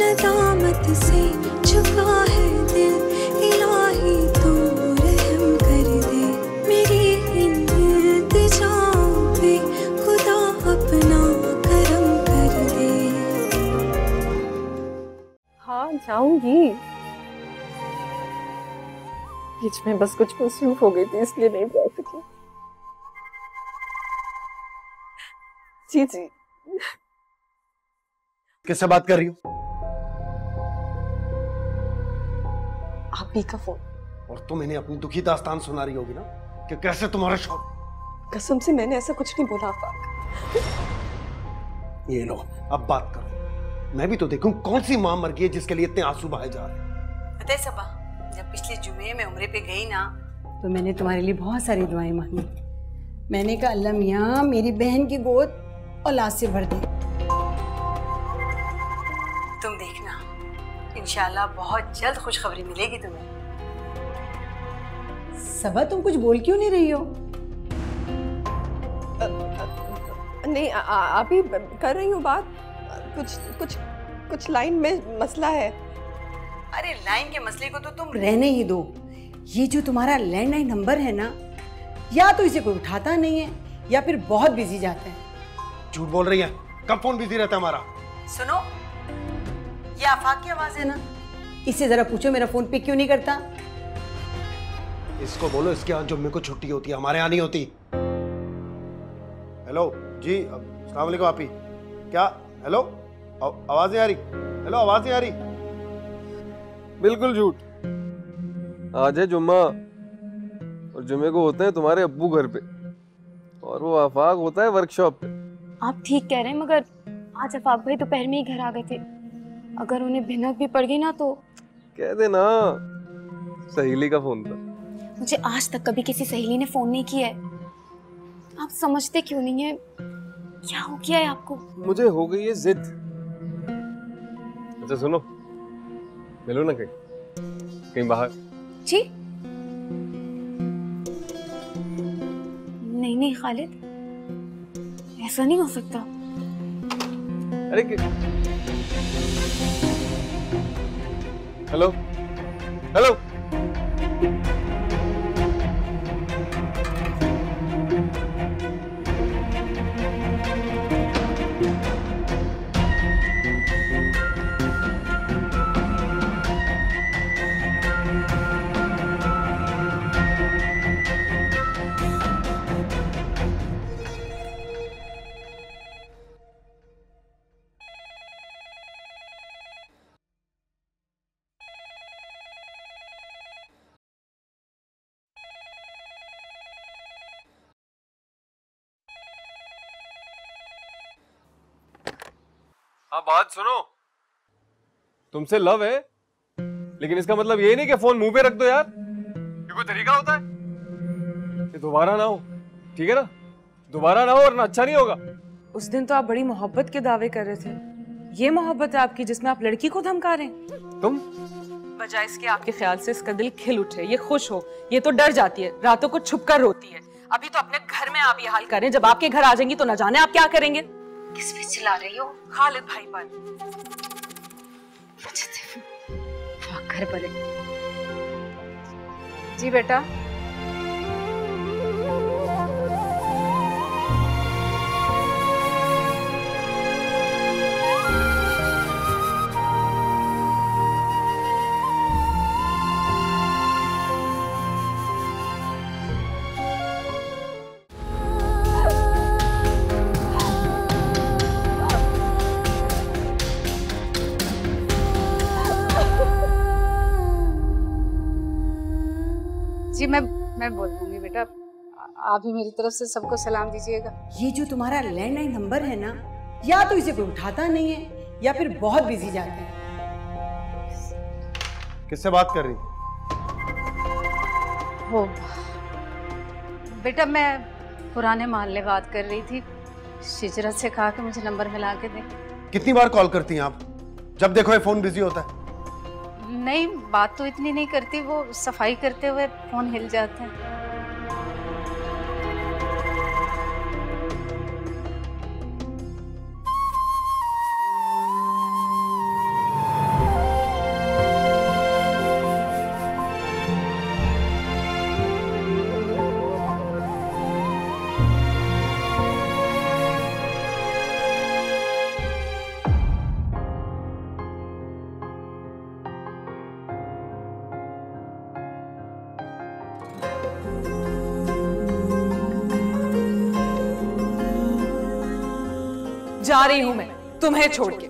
नदामत से झुका है दिल, इलाही तू रहम कर दे मेरी इन इल्तिजाओं पे, खुदा अपना करम कर दे। हाँ जाऊंगी, बीच में बस कुछ मसरूफ हो गई थी इसलिए नहीं जा सकी। जी जी। किससे बात कर रही हो? आप ही का फोन। और तुम इन्हें अपनी दुखी दास्तान सुना रही होगी ना कि कैसे तुम्हारा शौक। कसम से मैंने ऐसा कुछ नहीं बोला आफाक। ये लो अब बात करो, मैं भी तो देखूं कौन सी मां मर गई है जिसके लिए इतने आंसू बहाए जा रहे हैं। पता है सबा, जब पिछले जुमे में उम्रे पे गई ना तो मैंने तुम्हारे लिए बहुत सारी दुआएं मांगी। मैंने कहा अल्लाह मियां मेरी बहन की गोद औलाद से भर दे। तुम देखना इंशाल्लाह बहुत जल्द खुशखबरी मिलेगी तुम्हें। सबा तुम कुछ बोल क्यों नहीं रही हो? नहीं अभी कर रही हूँ बात। कुछ लाइन में मसला है। अरे लाइन के मसले को तो तुम रहने ही दो। ये जो तुम्हारा लैंडलाइन नंबर है ना, या तो इसे कोई उठाता नहीं है या फिर बहुत बिजी जाता है। झूठ बोल रही है, कब फोन बिजी रहता है हमारा? सुनो, ये आफाक की आवाज है ना? इससे जरा पूछो मेरा फोन पिक क्यों नहीं करता। इसको बोलो इसके यहाँ जुम्मे को छुट्टी होती है, हमारे यहाँ नहीं होती। हेलो जी, अस्सलाम वालेकुम। आप ही क्या? हेलो आवाज नहीं आ रही? हेलो आवाज नहीं आ रही? बिल्कुल झूठ। आज है जुम्मा और जुम्मे को होते हैं तुम्हारे अब्बू घर पे और वो आफाक होता है वर्कशॉप पे। आप ठीक कह रहे हैं, मगर आज आफाक भाई दोपहर में ही घर आ गए थे। अगर उन्हें भिनक भी पड़ गई ना तो कह देना सहेली का फोन था। मुझे आज तक कभी किसी सहेली ने फोन नहीं किया है। आप समझते क्यों नहीं है? क्या हो गया है आपको? मुझे हो गई है जिद। अच्छा सुनो, मिलो ना कहीं बाहर। जी नहीं खालिद, ऐसा नहीं हो सकता। अरे हेलो हेलो हाँ बात सुनो, तुमसे लव है लेकिन इसका मतलब ये नहीं कि फोन मुंह पे रख दो यार। ये कोई तरीका होता है? ये दोबारा ना हो, ठीक है ना? दोबारा ना हो वरना अच्छा नहीं होगा। उस दिन तो आप बड़ी मोहब्बत के दावे कर रहे थे। ये मोहब्बत है आपकी जिसमें आप लड़की को धमका रहे हैं? तुम बजाय इसके आपके ख्याल से इसका दिल खिल उठे, ये खुश हो। ये तो डर जाती है, रातों को छुपकर रोती है। अभी तो अपने घर में आप ये हाल करें, जब आपके घर आ जाएंगी तो न जाने आप क्या करेंगे। किस पे चिल्ला रही हो? खालिद भाई पर। घर पर है। जी बेटा। जी मैं बोल दूंगी बेटा, आप भी मेरी तरफ से सबको सलाम दीजिएगा। ये जो तुम्हारा लैंडलाइन नंबर है ना, या तो इसे कोई उठाता नहीं है या फिर बहुत बिजी जाता है। किससे बात कर रही? वो बेटा मैं पुराने मोहल्ले बात कर रही थी। शिजरत से कहा कि मुझे नंबर मिला के दे। कितनी बार कॉल करती हैं आप? जब देखो ये फोन बिजी होता है। नहीं बात तो इतनी नहीं करती, वो सफाई करते हुए फोन हिल जाते हैं। जा रही हूं मैं तुम्हें छोड़ के।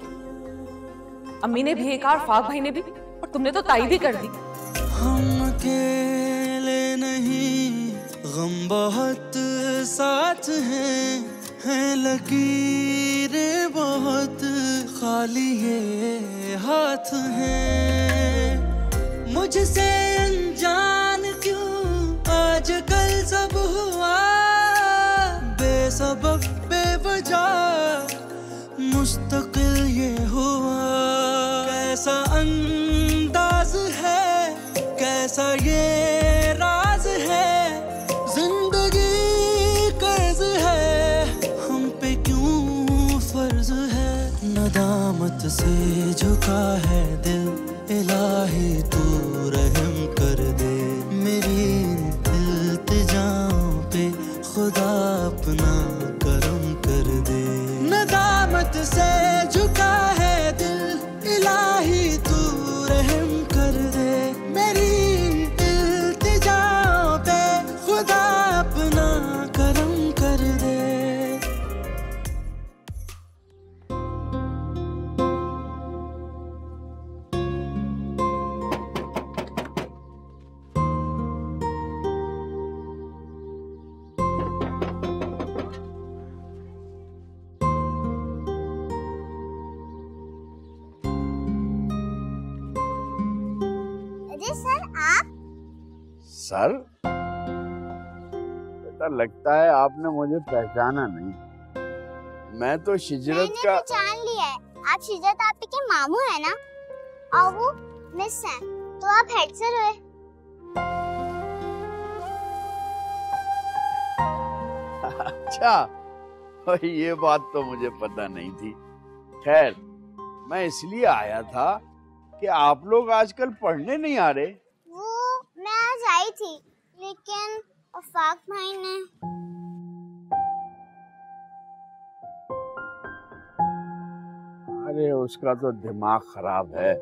अम्मी ने भी एक और फाक भाई ने भी, और तुमने तो ताई भी कर दी। हम अकेले नहीं, गम बहुत साथ हैं लकीरें बहुत खाली ये हाथ हैं। मुझसे अनजान क्यों आजकल सब हुआ, बेसबब बेवजह मुस्तकिल ये हुआ। कैसा अंदाज है, कैसा ये राज है, जिंदगी कर्ज है, हम पे क्यों फर्ज है। नदामत से झुका है दिल, इलाही तू रहम कर दे। मेरी इल्तिजाओं पे खुदा अपना करम कर दे। नदामत से झुका है दिल, इलाही तू रहम कर दे। मेरी इल्तिजाओं पे खुदा अपना करम कर दे। सर, बेटा लगता है आपने मुझे पहचाना नहीं। मैं तो शिजरत का पहचान लिया है। आप शिजरत आपी के मामू है ना, और वो मिस हैं, तो आप हेड सर हुए। अच्छा, ये बात तो मुझे पता नहीं थी। खैर, मैं इसलिए आया था कि आप लोग आजकल पढ़ने नहीं आ रहे। मैं आज आई थी, लेकिन अफाक भाई ने। अरे उसका तो दिमाग खराब है।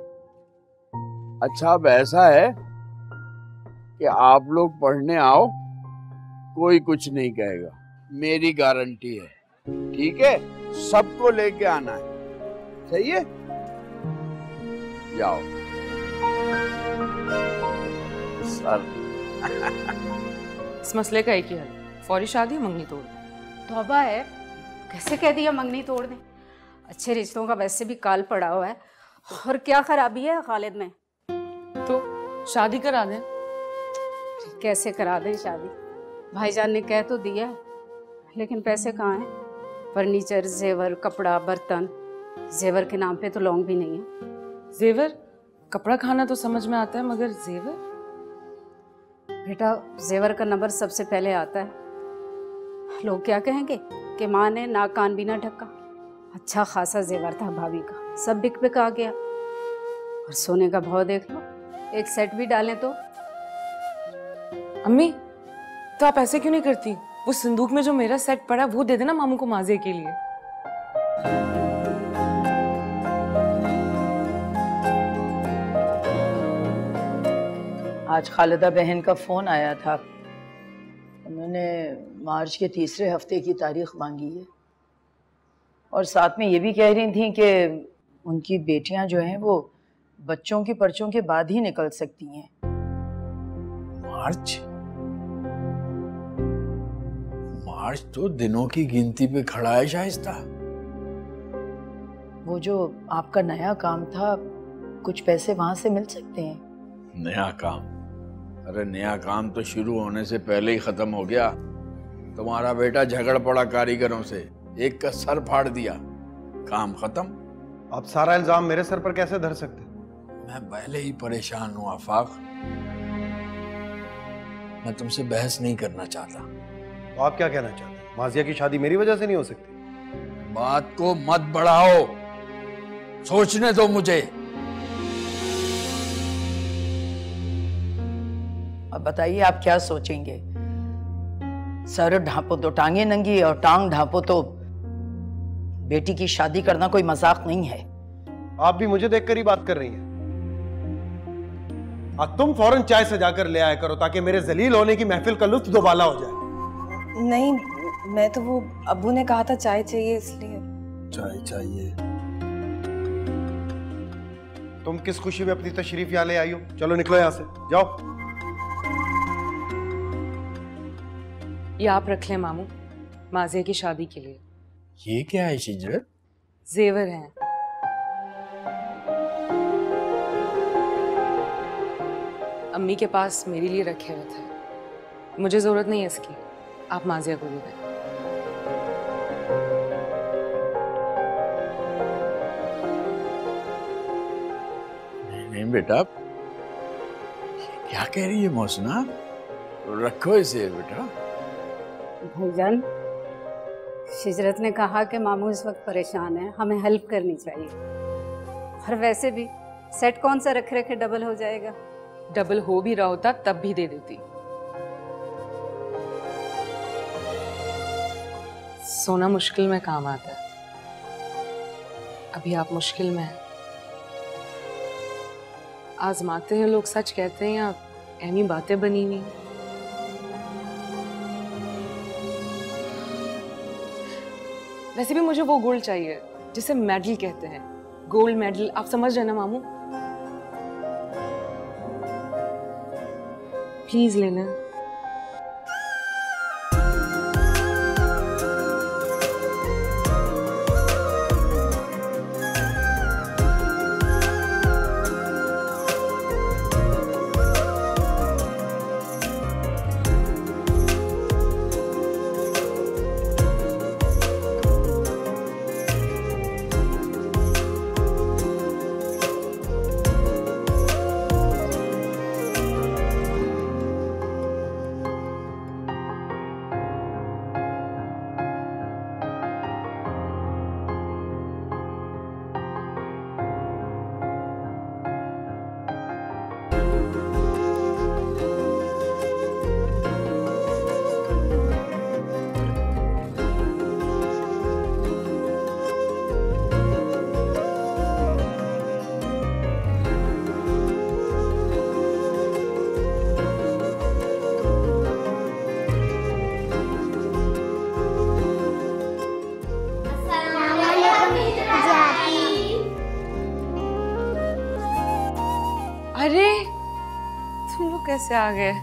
अच्छा, अब ऐसा है कि आप लोग पढ़ने आओ, कोई कुछ नहीं कहेगा, मेरी गारंटी है। ठीक है, सबको लेके आना है, सही है? जाओ सर। इस मसले का एक ही हल, फौरी शादी, मंगनी तोड़। तौबा है, कैसे कह दिया मंगनी तोड़ दें। अच्छे रिश्तों का वैसे भी काल पड़ा हुआ है, और क्या खराबी है खालिद में। तो शादी करा दें। कैसे करा दें शादी, भाईजान ने कह तो दिया, लेकिन पैसे कहाँ हैं। फर्नीचर, जेवर, कपड़ा, बर्तन। जेवर के नाम पे तो लौंग भी नहीं है। जेवर, कपड़ा खाना तो समझ में आता है, मगर जेवर? बेटा, जेवर का नंबर सबसे पहले आता है। लोग क्या कहेंगे कि माँ ने नाक कान भी ना ढका। अच्छा खासा जेवर था भाभी का, सब बिक बिक आ गया। और सोने का भाव देख लो, एक सेट भी डालें तो। अम्मी, तो आप ऐसे क्यों नहीं करती? वो संदूक में जो मेरा सेट पड़ा वो दे देना मामू को माजे के लिए। आज खालिदा बहन का फ़ोन आया था, उन्होंने मार्च के तीसरे हफ्ते की तारीख मांगी है, और साथ में ये भी कह रही थी कि उनकी बेटियां जो हैं वो बच्चों के पर्चों के बाद ही निकल सकती हैं। मार्च तो दिनों की गिनती पे खड़ा है शाइस्ता। वो जो आपका नया काम था, कुछ पैसे वहां से मिल सकते हैं? नया काम? अरे नया काम तो शुरू होने से पहले ही खत्म हो गया। तुम्हारा बेटा झगड़ पड़ा कारीगरों से, एक का सर फाड़ दिया, काम खत्म। आप सारा इल्जाम मेरे सर पर कैसे धर सकते? मैं पहले ही परेशान हूँ आफाक, मैं तुमसे बहस नहीं करना चाहता। तो आप क्या कहना चाहते हैं? माजिया की शादी मेरी वजह से नहीं हो सकती? बात को मत बढ़ाओ, सोचने दो मुझे। अब बताइए आप क्या सोचेंगे? सर ढांपो तो टांगे नंगी, और टांग ढांपो तो बेटी की शादी करना कोई मजाक नहीं है। आप भी मुझे देखकर ही बात कर रही हैं। तुम फौरन चाय सजा कर ले आया करो ताकि मेरे जलील होने की महफिल का लुत्फ दोबाला हो जाए। नहीं, मैं तो वो अब्बू ने कहा था चाय चाहिए इसलिए। चाय चाहिए। तुम किस खुशी में अपनी तशरीफ यहाँ ले आई हो? चलो निकलो यहाँ से, जाओ। ये आप रख लें मामू, माजिया की शादी के लिए। ये क्या है शिजरत? जेवर हैं। अम्मी के पास मेरे लिए रखे हुए थे, मुझे जरूरत नहीं है इसकी, आप माजिया को दे दें। नहीं बेटा, क्या कह रही है मौसना? रखो इसे बेटा। भाईजान, शिजरत ने कहा कि मामू इस वक्त परेशान है, हमें हेल्प करनी चाहिए। और वैसे भी सेट कौन सा रखे रखे डबल हो जाएगा। डबल हो भी रहा होता तब भी दे देती। सोना मुश्किल में काम आता है, अभी आप मुश्किल में हैं। आजमाते हैं लोग, सच कहते हैं या ऐनी बातें बनी हुई। वैसे भी मुझे वो गोल्ड चाहिए जिसे मेडल कहते हैं, गोल्ड मेडल, आप समझ रहे ना मामू? प्लीज लेना। अरे तुम लोग कैसे आ गए?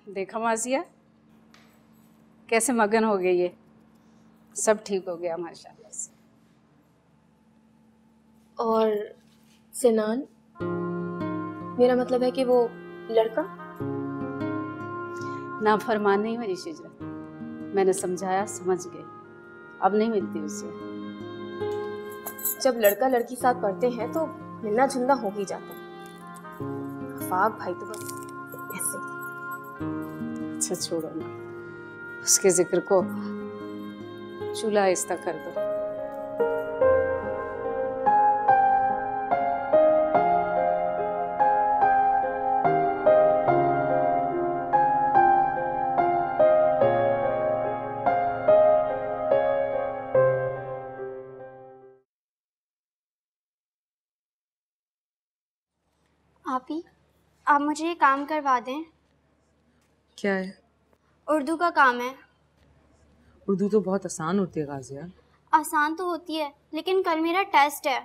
देखा माजिया, कैसे मगन हो गई है। सब ठीक हो गया माशाल्लाह से। और सिनान, मेरा मतलब है कि वो लड़का नाफरमान नहीं हुई शिजरत, मैंने समझाया, समझ गई, अब नहीं मिलती उससे। जब लड़का लड़की साथ पढ़ते हैं तो मिलना जुलना हो ही जाता है। आफाक भाई तो बस ऐसे। अच्छा छोड़ो ना, उसके जिक्र को चूल्हा आहिस्ता कर दो। आपी, आप मुझे ये काम करवा दें। क्या है? उर्दू का काम है। उर्दू तो बहुत आसान होती है गाजिया। आसान तो होती है, लेकिन कल मेरा टेस्ट है।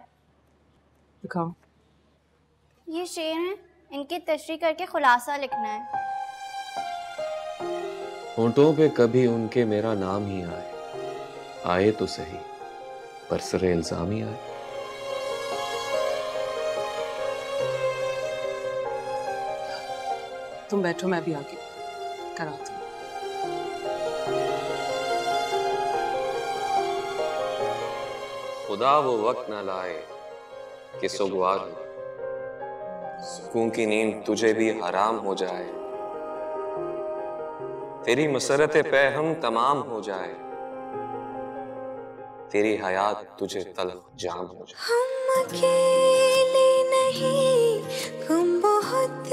दिखाओ। ये शेर हैं, इनकी तशरीह करके खुलासा लिखना है। होंठों पे कभी उनके मेरा नाम ही आए, आए तो सही पर सरे इल्जाम ही आए। तुम बैठो, मैं भी आके कराती हूँ। खुदा वो वक्त न लाए कि सुगवार हो, सुकून की नींद तुझे भी हराम हो जाए, तेरी मसरत पे हम तमाम हो जाए, तेरी हयात तुझे तल्ख जाम हो जाए। हम अकेले नहीं, हम बहुत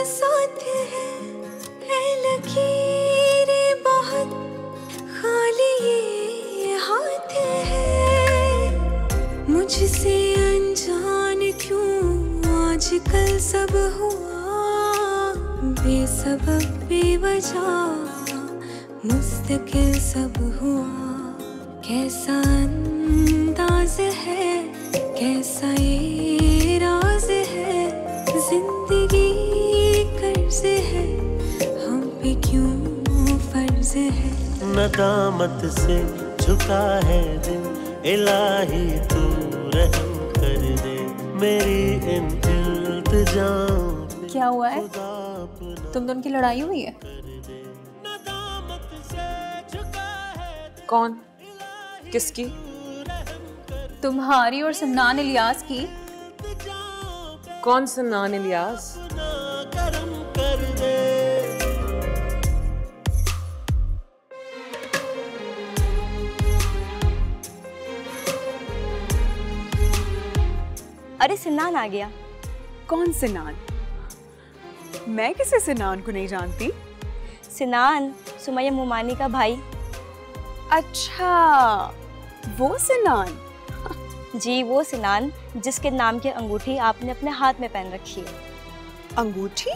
साथ हैं, है लकीरें बहुत, खाली ये हाथ है। मुझसे अनजान क्यों आजकल सब हुआ, बेसबब बेवजह मुस्तकिल सब हुआ। कैसा अंदाज है, कैसा ये राज है, जिंदगी कर्ज है, हम पे क्यों फर्ज है। नदामत से झुका है दिल, इलाही तू रहम कर दे मेरी इन इल्तिजाओं। क्या हुआ है? तुम दोनों की लड़ाई हुई है? कौन? किसकी? तुम्हारी और सन्नान इलियास की। कौन सन्नान इलियास? अरे सिनान आ गया। कौन सिनान? मैं किसी सिनान को नहीं जानती। सिनान सुमैया मुमानी का भाई। अच्छा, वो सिनान? जी वो सिनान जिसके नाम की अंगूठी आपने अपने हाथ में पहन रखी है। अंगूठी?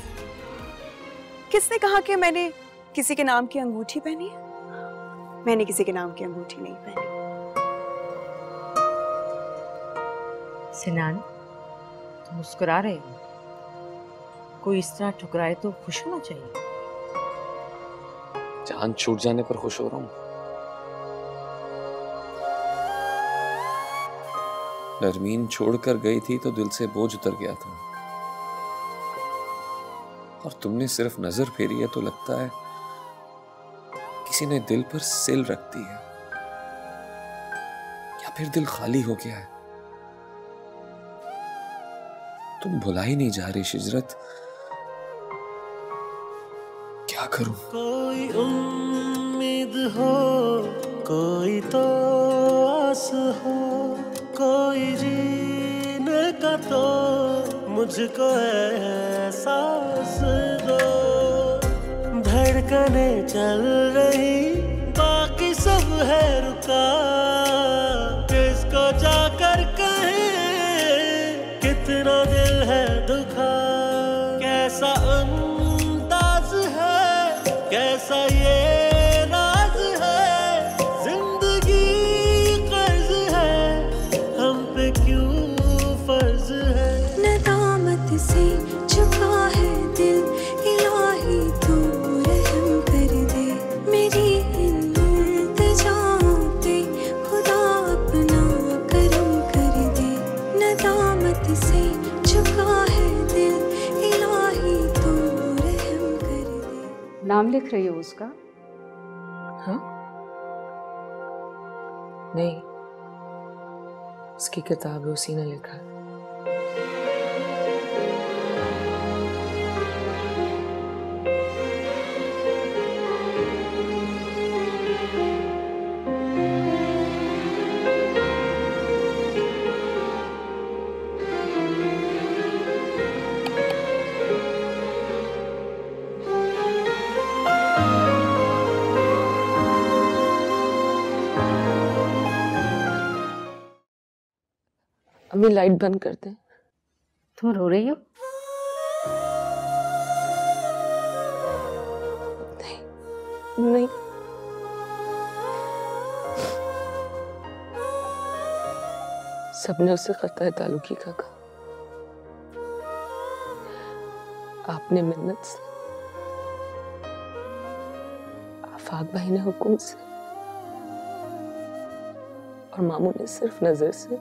किसने कहा कि मैंने किसी के नाम की अंगूठी पहनी है? मैंने किसी के नाम की अंगूठी नहीं पहनी। सिनान, तुम मुस्कुरा रहे हो? कोई इस तरह ठुकराए तो खुश होना चाहिए। जान छूट जाने पर खुश हो रहा हूँ। नरमीन छोड़कर गई थी तो दिल से बोझ उतर गया था, और तुमने सिर्फ नजर फेरी है तो लगता है किसी ने दिल पर सिल रख दी है, या फिर दिल खाली हो गया है। तुम भुला ही नहीं जा रही शिजरत, क्या करूं? कोई उम्मीद हो, कोई तो आस हो, कोई जीने का तो मुझको एहसास दो। धड़कने चल रही, बाकी सब है रुका, किसको जाकर कहें कितना दिल है दुखा। कैसा अंदाज है, कैसा ये राज है, जिंदगी कर्ज है, हम पे क्यों फर्ज है। नदामत से झुका है दिल, इलाही तू रहम कर दे मेरी इन इल्तिजाओं पे, खुदा अपना करम कर दे। नदामत से झुका है दिल, इलाही तू रहम कर दे। नाम लिख रही हो उसका? हाँ? नहीं, उसकी किताब है, उसी ने लिखा है। अम्मी लाइट बंद कर दे। तुम रो रही हो? नहीं, सबने उसे खता ताल्लुकी का कहा, आपने मिन्नत से, आफाक भाई ने हुक्म से, और मामू ने सिर्फ नजर से,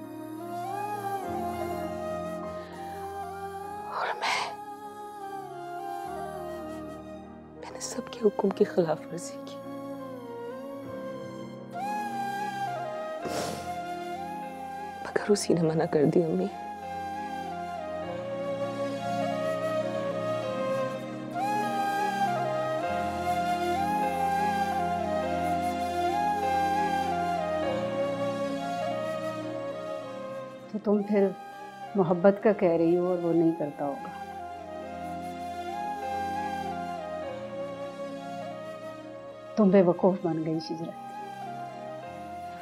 और मैंने सबके हुक्म की खिलाफ वर्जी की। जानकर उसी ने मना कर दी अम्मी। तो तुम फिर मोहब्बत का कह रही हो और वो नहीं करता होगा। तुम बेवकूफ बन गई शिजरत।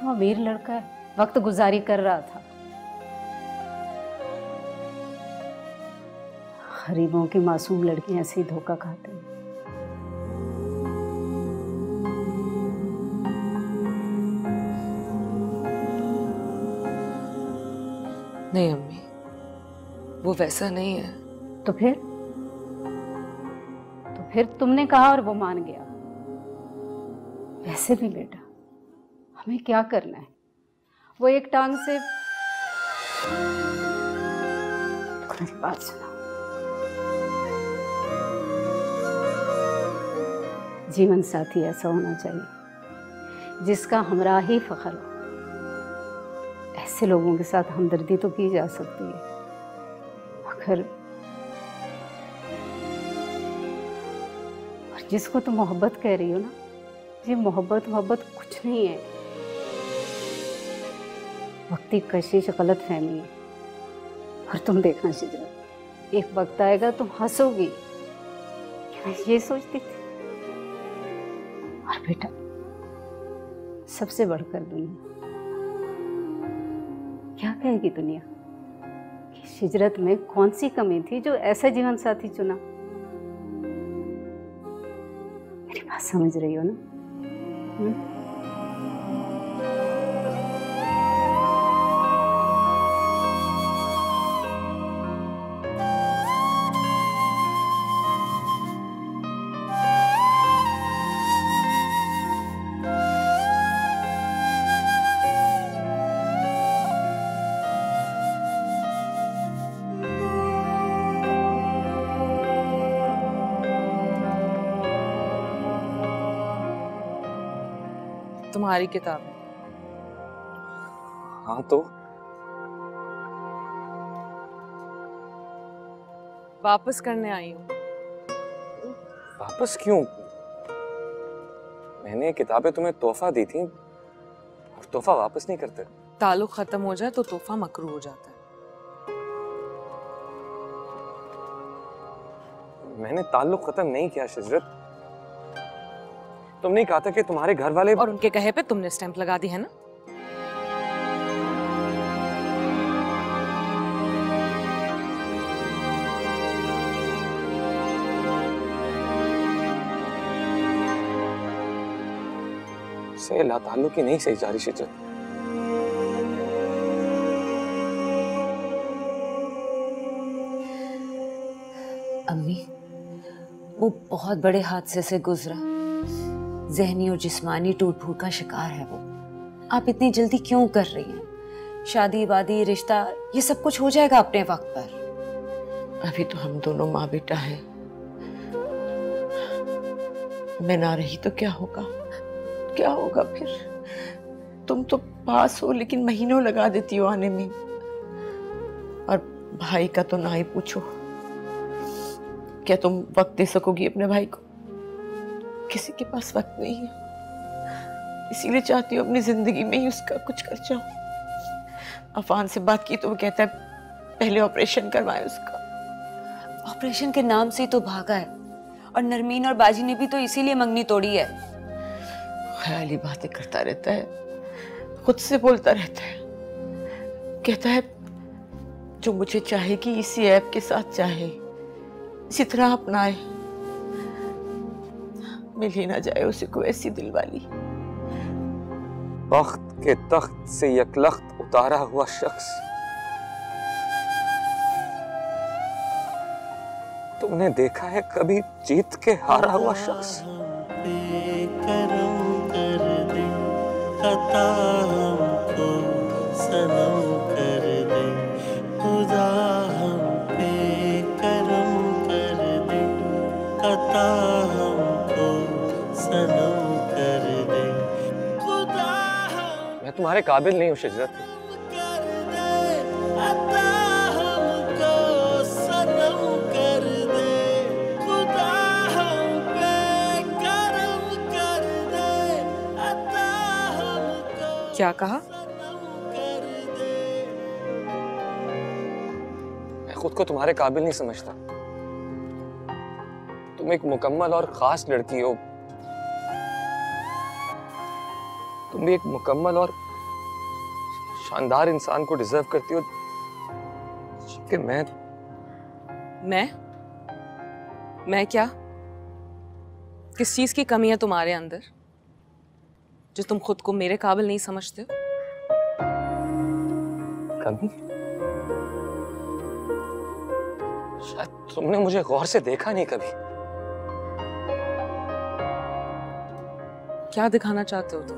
वो अमीर लड़का है, वक्त गुजारी कर रहा था। गरीबों की मासूम लड़कियां ऐसे ही धोखा खाते हैं। नहीं अम्मी, वो वैसा नहीं है। तो फिर तुमने कहा और वो मान गया। वैसे भी बेटा, हमें क्या करना है? वो एक टांग से मेरी बात सुनो। जीवन साथी ऐसा होना चाहिए जिसका हमराही फख्र हो। ऐसे लोगों के साथ हमदर्दी तो की जा सकती है, मगर और जिसको तुम मोहब्बत कह रही हो ना, ये मोहब्बत कुछ नहीं है। वक्ती कशिश, गलत फहमी है। और तुम देखना शिजरत, एक वक्त आएगा तुम हंसोगी कि मैं ये सोचती थी। और बेटा, सबसे बढ़कर दुनिया क्या कहेगी दुनिया कि शिजरत में कौन सी कमी थी जो ऐसा जीवन साथी चुना? मेरी बात समझ रही हो ना? तुम्हारी किताब है। हाँ तो वापस करने आई हूँ। वापस क्यों? मैंने किताबें तुम्हें तोहफा दी थी और तोहफा वापस नहीं करते। ताल्लुक खत्म हो जाए तो तोहफा मकरू हो जाता है। मैंने ताल्लुक खत्म नहीं किया शिजरत। तुमने कहा था कि तुम्हारे घर वाले, और उनके कहे पे तुमने स्टैंप लगा दी है ना। से लाताल्लुकी नहीं सही जा रही शिजरत। अम्मी, वो बहुत बड़े हादसे से गुजरा, ज़हनी और जिस्मानी टूट फूट का शिकार है वो। आप इतनी जल्दी क्यों कर रही हैं? शादी वादी रिश्ता ये सब कुछ हो जाएगा अपने वक्त पर। अभी तो हम दोनों माँ बेटा हैं। मैं ना रही तो क्या होगा? क्या होगा फिर? तुम तो पास हो, लेकिन महीनों लगा देती हो आने में। और भाई का तो ना ही पूछो। क्या तुम वक्त दे सकोगी अपने भाई को? किसी के पास वक्त नहीं है। इसीलिए चाहती हूँ अपनी जिंदगी में ही उसका कुछ कर जाऊं। अफान से बात की तो वो कहता है पहले ऑपरेशन करवाए उसका। ऑपरेशन के नाम से ही तो भागा है। और नरमीन और बाजी ने भी तो इसीलिए मंगनी तोड़ी है। ख्याली बातें करता रहता है, खुद से बोलता रहता है। कहता है जो मुझे चाहेगी इसी ऐप के साथ चाहे, इसी तरह अपनाए। मिल ही ना जाए उसे कोई ऐसी दिल वाली। बख्त के तख्त से यकलख्त उतारा हुआ शख्स। तुमने देखा है कभी जीत के हारा हुआ शख्स? करम कर दे, अता हमको सनम कर दे, खुदा हम पे करम कर दे, अता हमको सनम कर दे, खुदा मैं तुम्हारे काबिल नहीं हूँ शिजरत। कर दे। अता हमको सनम कर दे, खुदा हम पे करम कर दे, अता हमको। क्या कहा? मैं खुद को तुम्हारे काबिल नहीं समझता। तुम एक मुकम्मल और खास लड़की हो। तुम भी एक मुकम्मल और शानदार इंसान को डिजर्व करती हो, कि मैं क्या? किस चीज की कमी है तुम्हारे अंदर जो तुम खुद को मेरे काबिल नहीं समझते हो? कमी? शायद तुमने मुझे गौर से देखा नहीं कभी। क्या दिखाना चाहते हो तुम?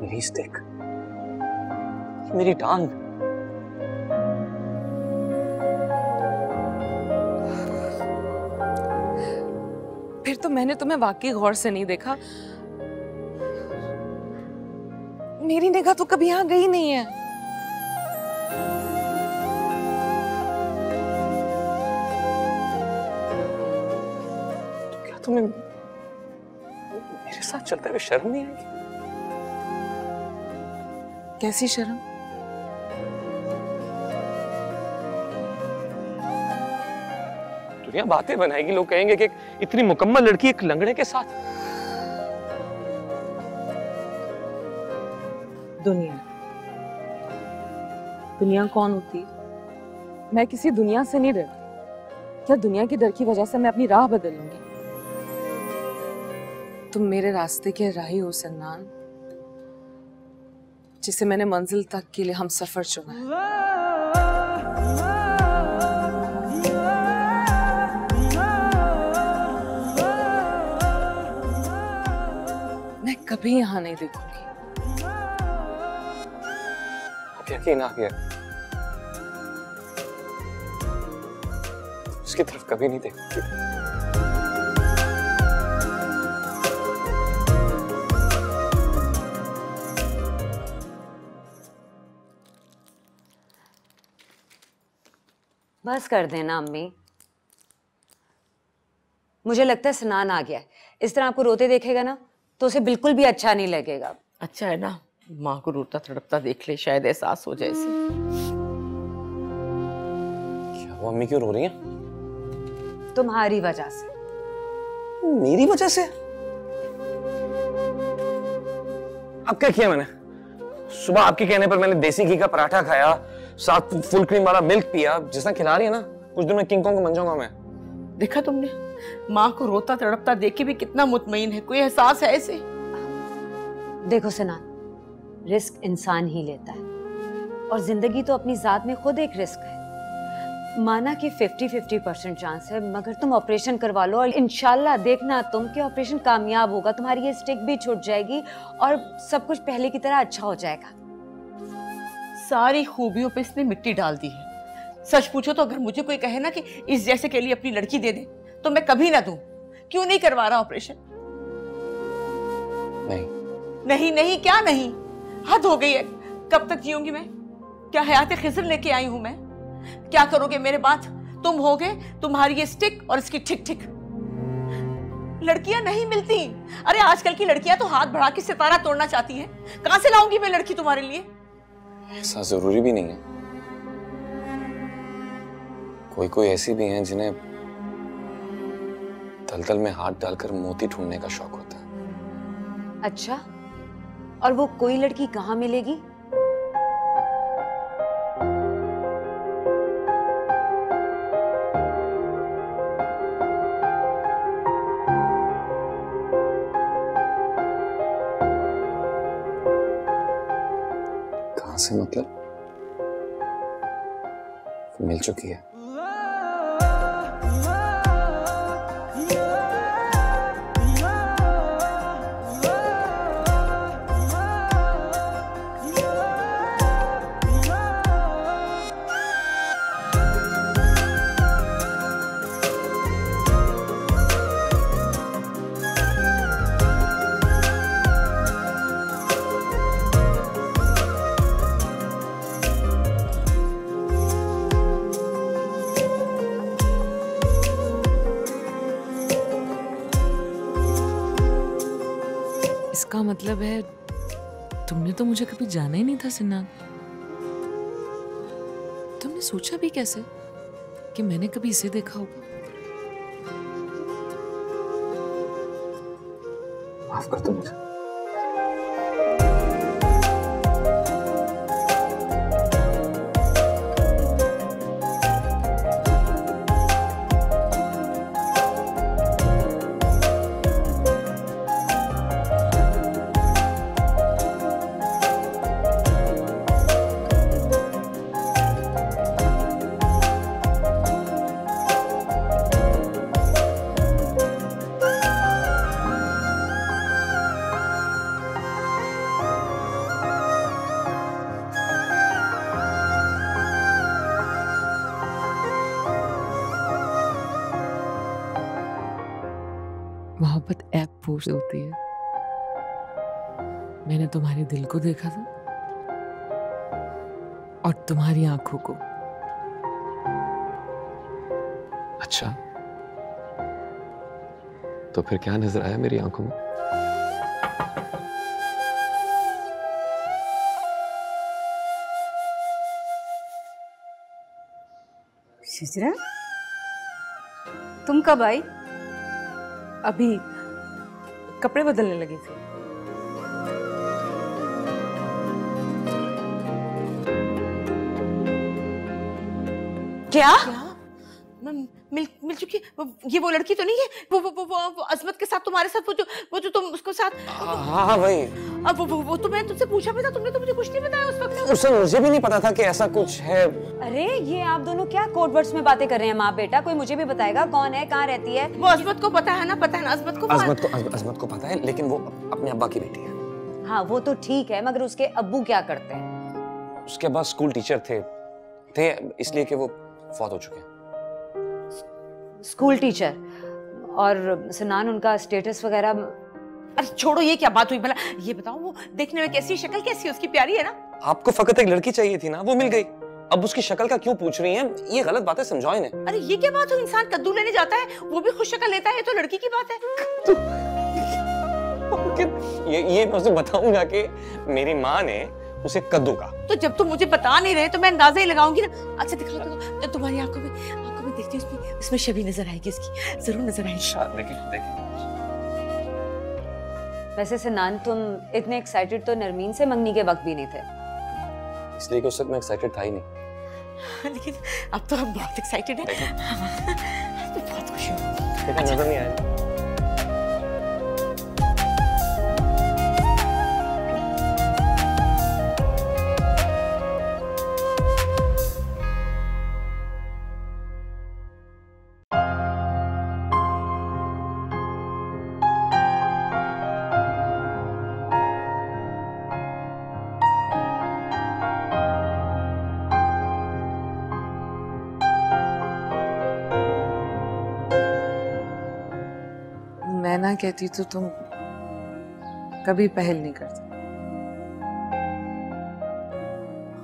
मेरी स्टिक, मेरी टांग, फिर तो मैंने तुम्हें वाकई गौर से नहीं देखा। मेरी निगाह तो कभी यहाँ गई नहीं है। तो क्या तुम्हें मेरे साथ चलते हुए शर्म नहीं आएगी? कैसी शर्म? दुनिया बातें बनाएगी, लोग कहेंगे कि इतनी मुकम्मल लड़की एक लंगड़े के साथ। दुनिया कौन होती है? मैं किसी दुनिया से नहीं डरती। क्या दुनिया की डर की वजह से मैं अपनी राह बदल लूंगी? तुम मेरे रास्ते के राही हो सन्नान, जिसे मैंने मंजिल तक के लिए हम सफर चुना है। मैं कभी यहां नहीं देखूंगी। यकीन आ गया, उसकी तरफ कभी नहीं देखूंगी। बस कर देना अम्मी, मुझे लगता है स्नान आ गया है। इस तरह आपको रोते देखेगा ना तो उसे बिल्कुल भी अच्छा नहीं लगेगा। अच्छा है ना, माँ को रोता तड़पता देख ले, शायद एहसास हो जाए इसे। क्या वो अम्मी क्यों रो रही हैं? तुम्हारी वजह से। मेरी वजह से? अब क्या किया मैंने? सुबह आपके कहने पर मैंने देसी घी का पराठा खाया, साथ फुल क्रीम वाला मिल्क पिया। जिस तरह खिला रही है ना, कुछ दिन में किंग कॉन्ग बन जाऊंगा मैं। देखा तुमने, माँ को रोता तड़पता देख के भी कितना मुतमईन है। कोई एहसास है इसे? देखो सनान, रिस्क इंसान ही लेता है और जिंदगी तो अपनी जात में खुद एक रिस्क है। माना कि 50-50% चांस है, मगर तुम ऑपरेशन करवा लो और इंशाल्लाह देखना तुम कि ऑपरेशन कामयाब होगा, तुम्हारी ये स्टिक भी छूट जाएगी और सब कुछ पहले की तरह अच्छा हो जाएगा। सारी खूबियों पे इसने मिट्टी डाल दी है। सच पूछो तो अगर मुझे कोई कहे ना कि इस जैसे के लिए अपनी लड़की दे दे तो मैं कभी ना दूं। क्यों नहीं करवा रहा ऑपरेशन? नहीं, क्या नहीं? हद हो गई है। कब तक जीऊंगी मैं? क्या हयात खिज़र लेके आई हूं मैं? क्या करोगे मेरे बाद? तुम होगे, तुम्हारी ये स्टिक और इसकी ठिक ठिक। लड़कियां नहीं मिलती। अरे आजकल की लड़कियां तो हाथ बढ़ा के सितारा तोड़ना चाहती हैं। कहां से लाऊंगी मैं लड़की तुम्हारे लिए? ऐसा जरूरी भी नहीं है। कोई ऐसी भी हैं जिन्हें दलदल में हाथ डालकर मोती ढूंढने का शौक होता है। अच्छा, और वो कोई लड़की कहाँ मिलेगी? कहाँ से मतलब? मिल चुकी है। इसका मतलब है तुमने तो मुझे कभी जाना ही नहीं था सिन्नान। तुमने सोचा भी कैसे कि मैंने कभी इसे देखा होगा? माफ कर दो मुझे। मोहब्बत ऐप पोस्ट होती है। मैंने तुम्हारे दिल को देखा था और तुम्हारी आंखों को। अच्छा, तो फिर क्या नजर आया मेरी आंखों में? शिजरा, तुम कब आई? अभी कपड़े बदलने लगी थी। क्या? मिल चुकी है? ये वो लड़की तो नहीं है? वो अजमत के साथ तुम्हारे साथ वो जो तुम उसको साथ। हाँ वही। अब वो तो मैंने तुमसे पूछा भी था, तुमने तो मुझे कुछ नहीं बताया उस वक्त। उस समय मुझे भी नहीं पता था कि ऐसा कुछ है। अरे ये आप दोनों क्या कोड वर्ड्स में बातें कर रहे हैं माँ बेटा? कोई मुझे भी बताएगा कौन है, कहाँ रहती है? वो अजमत को पता है ना? पता है ना अजमत को? अजमत को पता है, लेकिन वो अपने अब्बा की बेटी है। हाँ वो तो ठीक है, मगर उसके अब्बू क्या करते हैं? उसके पास स्कूल टीचर थे इसलिए कि वो फौत हो चुके हैं। School teacher? और सिनान उनका स्टेटस वगैरह? अरे छोड़ो, ये क्या बात हुई भला? ये बताओ वो देखने में कैसी, शक्ल कैसी है उसकी? प्यारी है ना? आपको फकत एक लड़की चाहिए थी ना, वो मिल गई। अब उसकी शक्ल का क्यों पूछ रही हैं? ये गलत बातें समझाओ इन्हें। अरे ये क्या बात हुई? इंसान कद्दू लेने जाता है, वो भी खुद शक्ल लेता है, ये तो लड़की की बात है। ये मैं उसे बताऊंगा कि मेरी माँ ने उसे कद्दू का। तो जब तुम मुझे बता नहीं रहे तो मैं अंदाजा ही लगाऊंगी ना। अच्छा दिखाओ तो तुम्हारी आंखों में देखती हूँ, उसमें छवि नजर आएगी उसकी, जरूर नजर आएगी। देखिए। वैसे सिनान तुम इतने एक्साइटेड तो नरमीन से मंगनी के वक्त भी नहीं थे। इसलिए कि उस वक्त मैं एक्साइटेड था ही नहीं। लेकिन अब तो हम बहुत एक्साइटेड हैं। तो बहुत खुश हूँ। नजर नहीं आया। मैं ना कहती तो तुम कभी पहल नहीं करती।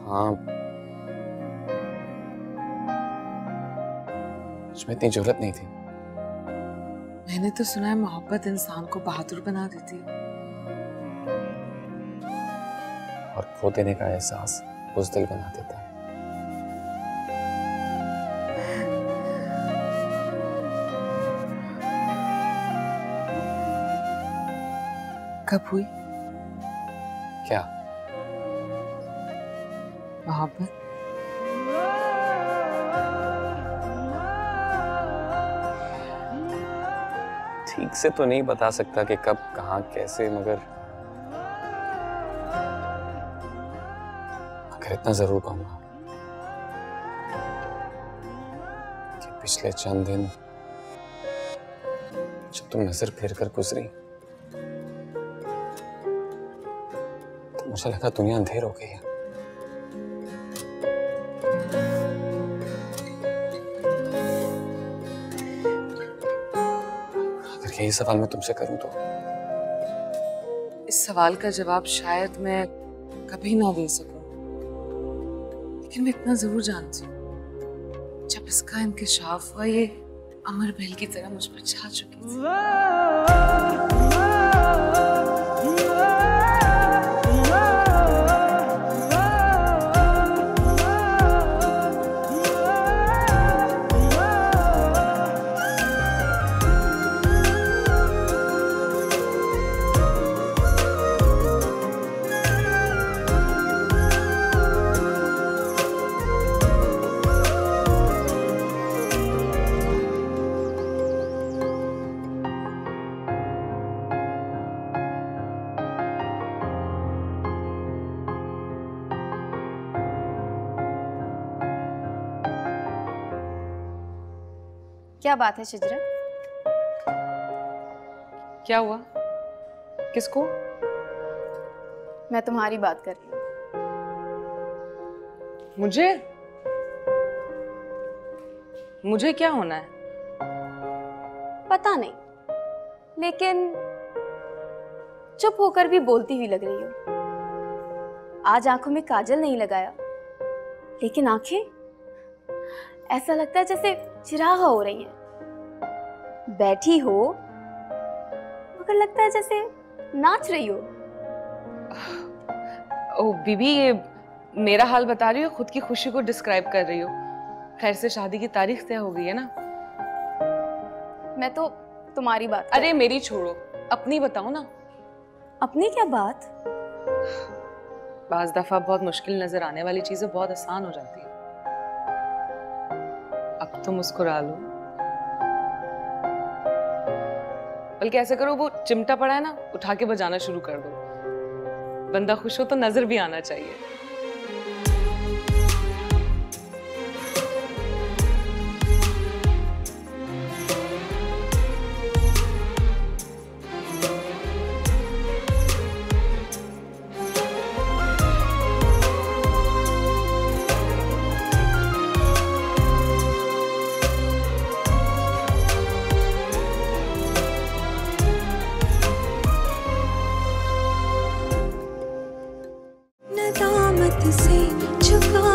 हाँ, मुझमें इतनी जरूरत नहीं थी। मैंने तो सुना है मोहब्बत इंसान को बहादुर बना देती है। और खो देने का एहसास बुज़दिल बना देता है। कब हुई क्या मोहब्बत? ठीक से तो नहीं बता सकता कि कब, कहाँ, कैसे, मगर इतना जरूर कहूंगा कि पिछले चंद दिन जब तुम नजर फेर कर गुजरी तो मुझे लगा दुनिया अंधेर हो गई है। अगर यही सवाल मैं तुमसे करूं तो इस सवाल का जवाब शायद मैं कभी ना दे सकूं, लेकिन मैं इतना जरूर जानती हूँ, जब इसका इंकशाफ हुआ ये अमर बहल की तरह मुझ पर छा चुकी थी। क्या बात है शिजरत? क्या हुआ? किसको? मैं तुम्हारी बात कर रही हूँ। मुझे क्या होना है? पता नहीं, लेकिन चुप होकर भी बोलती हुई लग रही हो। आज आंखों में काजल नहीं लगाया, लेकिन आंखें ऐसा लगता है जैसे चिरागा हो रही हैं। बैठी हो मगर लगता है जैसे नाच रही हो। ओ बीबी, ये मेरा हाल बता रही हो, खुद की खुशी को डिस्क्राइब कर रही हो। खैर से शादी की तारीख तय हो गई है ना? मैं तो तुम्हारी बात। अरे मेरी छोड़ो, अपनी बताओ ना। अपनी क्या बात? बाज दफा बहुत मुश्किल नजर आने वाली चीजें बहुत आसान हो जाती है। अब तो मुस्कुरा लो। बल्कि ऐसे करो, वो चिमटा पड़ा है ना, उठा के बजाना शुरू कर दो। बंदा खुश हो तो नजर भी आना चाहिए। नदामत से झुका